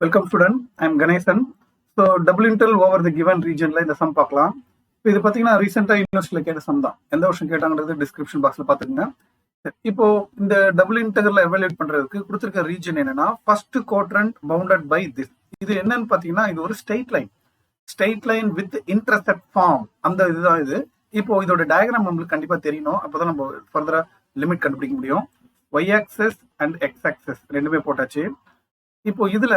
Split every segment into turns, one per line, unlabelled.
Welcome student, I am Ganesan. So double integral over the given region la இந்த sum பார்க்கலாம். இப்போ இது பாத்தீங்கன்னா ரீசெண்டா யூனிவர்சிட்டியில கேட்ட சம் தான். எந்த வருஷம் கேட்டாங்கன்றது டிஸ்கிரிப்ஷன் பாக்ஸ்ல பாத்துக்கங்க. இப்போ இந்த டபுள் இன்டெகிரல் எவாலுவேட் பண்றதுக்கு கொடுத்திருக்க ரீஜன் என்னன்னா first quadrant bounded by this. இது என்னன்னு பாத்தீங்கன்னா இது ஒரு straight line with intersect form. அந்த இதுதான் இது. இப்போ இதோட டயக்ராம் நம்மளுக்கு கண்டிப்பா தெரியணும். அப்பதான் நம்ம ஃபர்தரா லிமிட் கண்டுபிடிக்க முடியும். y axis and x axis ரெண்டுமே போட்டாச்சு. இப்போ இதுல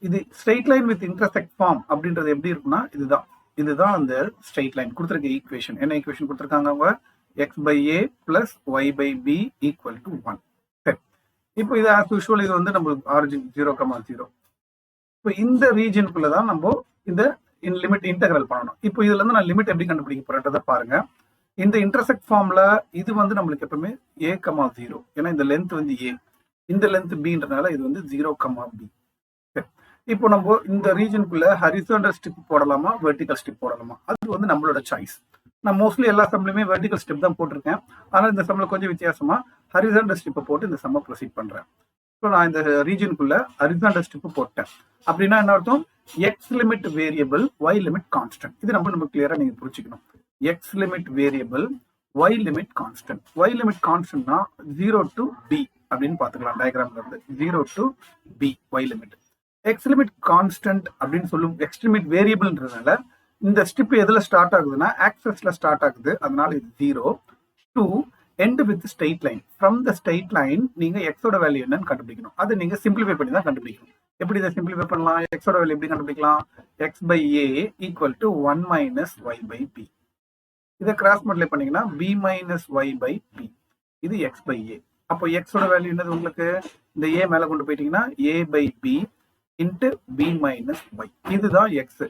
இது straight line with intersect form அப்படின்றது எப்படி இருக்குன்னா இதுதான் அந்த ஸ்ட்ரெயிட் லைன். கொடுத்துருக்க ஈக்குவேஷன் என்ன ஈக்குவேஷன் கொடுத்துருக்காங்க அவங்க x/a + y/b = 1. சரி, இப்போ இது ஆஸ் யூஷுவல் இது வந்து நம்ம ஆரிஜின் 0,0. இப்போ இந்த ரீஜனுக்குள்ளதான் நம்ம இந்த லிமிட் இன்டெகிரல் பண்ணணும். இப்போ இதுல இருந்து நான் லிமிட் எப்படி கண்டுபிடிக்க போறேன்றதை பாருங்க. இந்த இன்டர்செக்ட் ஃபார்ம்ல இது வந்து நம்மளுக்கு எப்பவுமே a,0, ஏன்னா இந்த லென்த் வந்து a, இந்த லென்த் பின்றனால இது வந்து 0,b. இப்போ நம்ம இந்த ரீஜனுக்குள்ள ஹரிசாண்டல் ஸ்ட்ரிப் போடலாமா வெர்டிகல் ஸ்ட்ரிப் போடலாமா, அது வந்து நம்மளோட சாய்ஸ். நான் மோஸ்ட்லி எல்லா சம்லையுமே வெர்டிகல் ஸ்ட்ரிப் தான் போட்டிருக்கேன். ஆனால் இந்த சம்ல கொஞ்சம் வித்தியாசமா ஹரிசாண்டல் ஸ்ட்ரிப்பை போட்டு இந்த சம்மை ப்ரொசீட் பண்றேன். ஸோ நான் இந்த ரீஜனுக்குள்ள ஹரிசாண்டல் ஸ்ட்ரிப் போட்டேன் அப்படின்னா என்ன அர்த்தம், X limit variable Y limit constant. இது நம்ம கிளியரா நீங்க புரிச்சுக்கணும். X limit variable Y limit constant. Y limit கான்ஸ்டன்ட்னா 0 to b அப்படின்னு பாத்துக்கலாம். டயக்ராம்ல இருந்து 0 to b y limit. X limit constant அப்படின்னு சொல்லும் எக்ஸ் லிமிட் வேரியபிள்ன்றதுனால இந்த ஸ்ட்ரிப் எதுல ஸ்டார்ட் ஆகுதுன்னா ஆக்சஸ்ல ஸ்டார்ட் ஆகுது. அதனால இது 0 to end with straight line. From the straight line நீங்க எக்ஸோட வேல்யூ என்னன்னு கண்டுபிடிக்கணும். அதை நீங்க சிம்பிளிஃபை பண்ணி தான் கண்டுபிடிக்கணும். எப்படி இதை சிம்பிளிஃபை பண்ணலாம், எக்ஸோட வேல்யூ எப்படி கண்டுபிடிக்கலாம், x/a = 1 - y/b. இதை கிராஸ் மல்டிப்ளை பண்ணீங்கன்னா b - y/b. இது x/a. அப்போ எக்ஸோட வேல்யூ என்னது உங்களுக்கு, இந்த a மேல கொண்டு போயிட்டீங்கன்னா a/b × b - y. இதுதான் எக்ஸ்.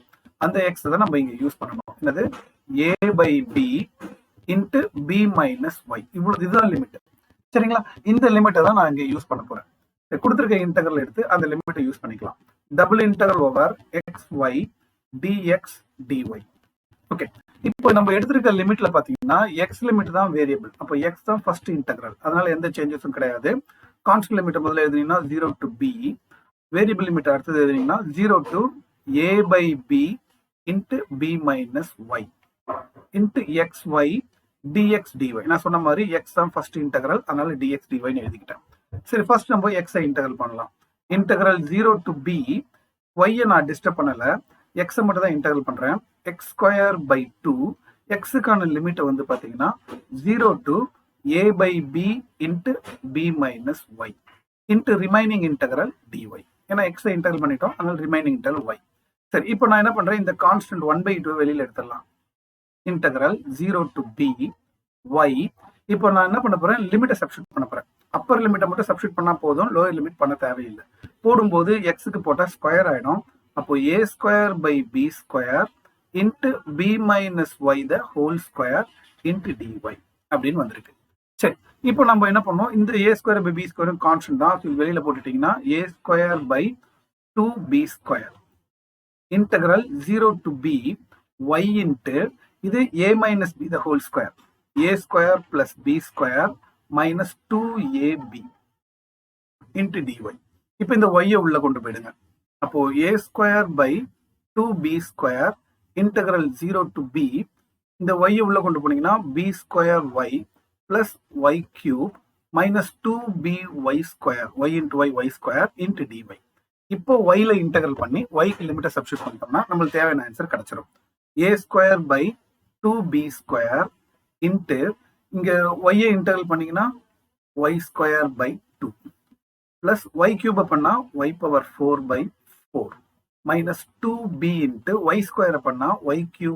அந்த எக்ஸ் தான் நம்ம இங்க யூஸ் பண்ணணும். என்னது a/b × b - y. இவ்வளவு இதுதான் லிமிட். சரிங்களா, இந்த லிமிட்டை தான் நான் இங்க யூஸ் பண்ண போறேன். கொடுத்துருக்க இன்டெகிரல் எடுத்து அந்த லிமிட்டை யூஸ் பண்ணிக்கலாம். Double integral over xy dx dy. Okay, இப்போ நம்ம எடுத்திருக்க லிமிட்ல பாத்தீங்கன்னா எக்ஸ் லிமிட் தான் வேரியபிள். அப்போ எக்ஸ் தான் ஃபர்ஸ்ட் இன்டெகிரல், அதனால எந்த சேஞ்சஸும் கிடையாது. கான்ஸ்டன்ட் லிமிட் முதல்ல எழுதுனீங்கன்னா 0 to b, வேரியபிள் லிமிட் அடுத்தது எழுதுனீங்கன்னா 0 to a/b × b - y × xy dx dy. நான் சொன்ன மாதிரி எக்ஸ் தான் ஃபர்ஸ்ட் இன்டெகிரல், அதனால dx dy ன்னு எழுதிக்கிட்டேன். சரி, ஃபர்ஸ்ட் நம்ம எக்ஸை இன்டெகிரல் பண்ணலாம். இன்டெகிரல் 0 to b, y நான் டிஸ்டர்ப் பண்ணல, எக்ஸை மட்டும் தான் இன்டெகிரல் பண்றேன். x²/2, எக்ஸுக்கான லிமிட் வந்து பாத்தீங்கன்னா 0 to a/b × b - y × remaining integral dy. ஏன்னா எக்ஸை இன்டெகிரல் பண்ணிட்டோம், அதனால ரிமைனிங் இன்டெகிரல் y. சரி, இப்போ நான் என்ன பண்றேன், இந்த கான்ஸ்டன்ட் 1/2 வெளியில எடுத்துடலாம். Integral 0 to b y. இப்போ நான் என்ன பண்ண போறேன், லிமிட்டை சப்ஸ்டிட் பண்ண போறேன். அப்பர் லிமிட்டை மட்டும் சப்ஸ்டிட் பண்ணா போதும், லோயர் லிமிட் பண்ண தேவையில்லை. போடும்போது எக்ஸுக்கு போட்டா ஸ்கொயர் ஆயிடும். அப்போ a²/b² × b - y the whole square × dy அப்படின்னு வந்திருக்கு. சரி, இப்போ நம்ம என்ன பண்ணோம், இந்த a²/b² கான்ஸ்டன்ட் தான், வெளியில போட்டுட்டீங்கன்னா a²/2b². Integral 0 to b y × இது a - b the whole square, a² + b² - 2ab × dy. இப்போ இந்த y உள்ள கொண்டு போயிடுங்க. அப்போ a²/2b² இன்டெகிரல் 0 to b, இந்த y உள்ள கொண்டு போனீங்கன்னா b² y + y³ - 2by² y × y² × dy. இப்போ yல இன்டெகிரல் பண்ணி yக்கு லிமிட்டை சப்ஸ்டிட் பண்ணிட்டோம்னா நம்மளுக்கு தேவையான ஆன்சர் கிடைச்சிடும். a²/2b² இங்க y இன்டெகிரல் பண்ணீங்கன்னா y²/2 + y³ பண்ணா y⁴/4 - 2b × y² பண்ணா y³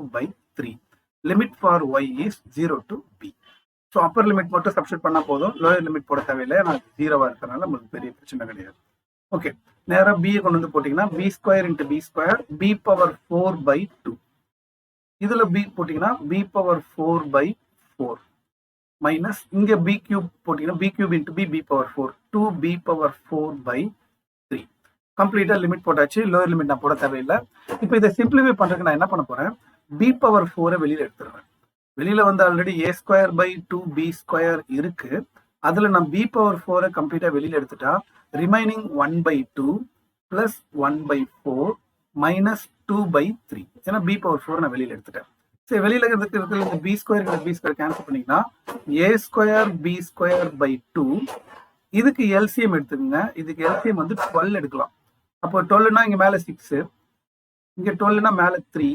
limit for y is 0 to b. So upper limit மட்டும் சப்ஸ்டிட் பண்ணா போதும், லோயர் லிமிட் போட தேவையில்லை. நான் 0வா இருக்கிறதுனால நம்மளுக்கு பெரிய பிரச்சனை கிடையாது. ஓகே, நேரா b கொண்டு வந்து போட்டீங்கன்னா b² × b² b⁴/2. இதுல b போட்டீங்கன்னா b⁴/4 மைனஸ் இங்க b³ போட்டீங்கன்னா b³ × b b⁴, 2b⁴/3. கம்ப்ளீட்டா லிமிட் போட்டாச்சு, லோயர் லிமிட் நான் போட தேவையில்லை. இப்போ இதை சிம்பிளிஃபை பண்றதுக்கு நான் என்ன பண்ண போறேன், b⁴ வெளியில எடுத்துடுறேன். வெளியில வந்து ஆல்ரெடி a²/2b² இருக்கு, அதுல நான் b⁴ கம்ப்ளீட்டா வெளியில எடுத்துட்டா ரிமைனிங் 1/2 பிளஸ் 1/4 மைனஸ் 2/3. ஏன்னா b பவர் 4 நான் வெளியில எடுத்துட்டேன். சரி, வெளியில இருக்கிறது இந்த b ஸ்கொயர் கேன்சல் பண்ணீங்கன்னா a square b square by 2. இதுக்கு எல்சிஎம் எடுத்துக்கோங்க. இதுக்கு எல்சிஎம் வந்து 12 எடுக்கலாம். அப்போ 12னா இங்க மேல 6, இங்க 12னா மேல 3,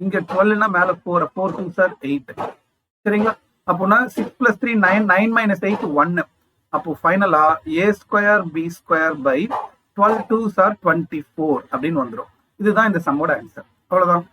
இங்க 12னா மேல 4, 4 2s are 8. சரிங்களா? அப்போனா 6 plus 3 9, 9 minus 8 1. அப்போ ஃபைனலா a square b square by 12 2s are 24 அப்படின்னு வந்துடும். இதுதான் இந்த சம்மோட ஆன்சர். அவ்வளவுதான்.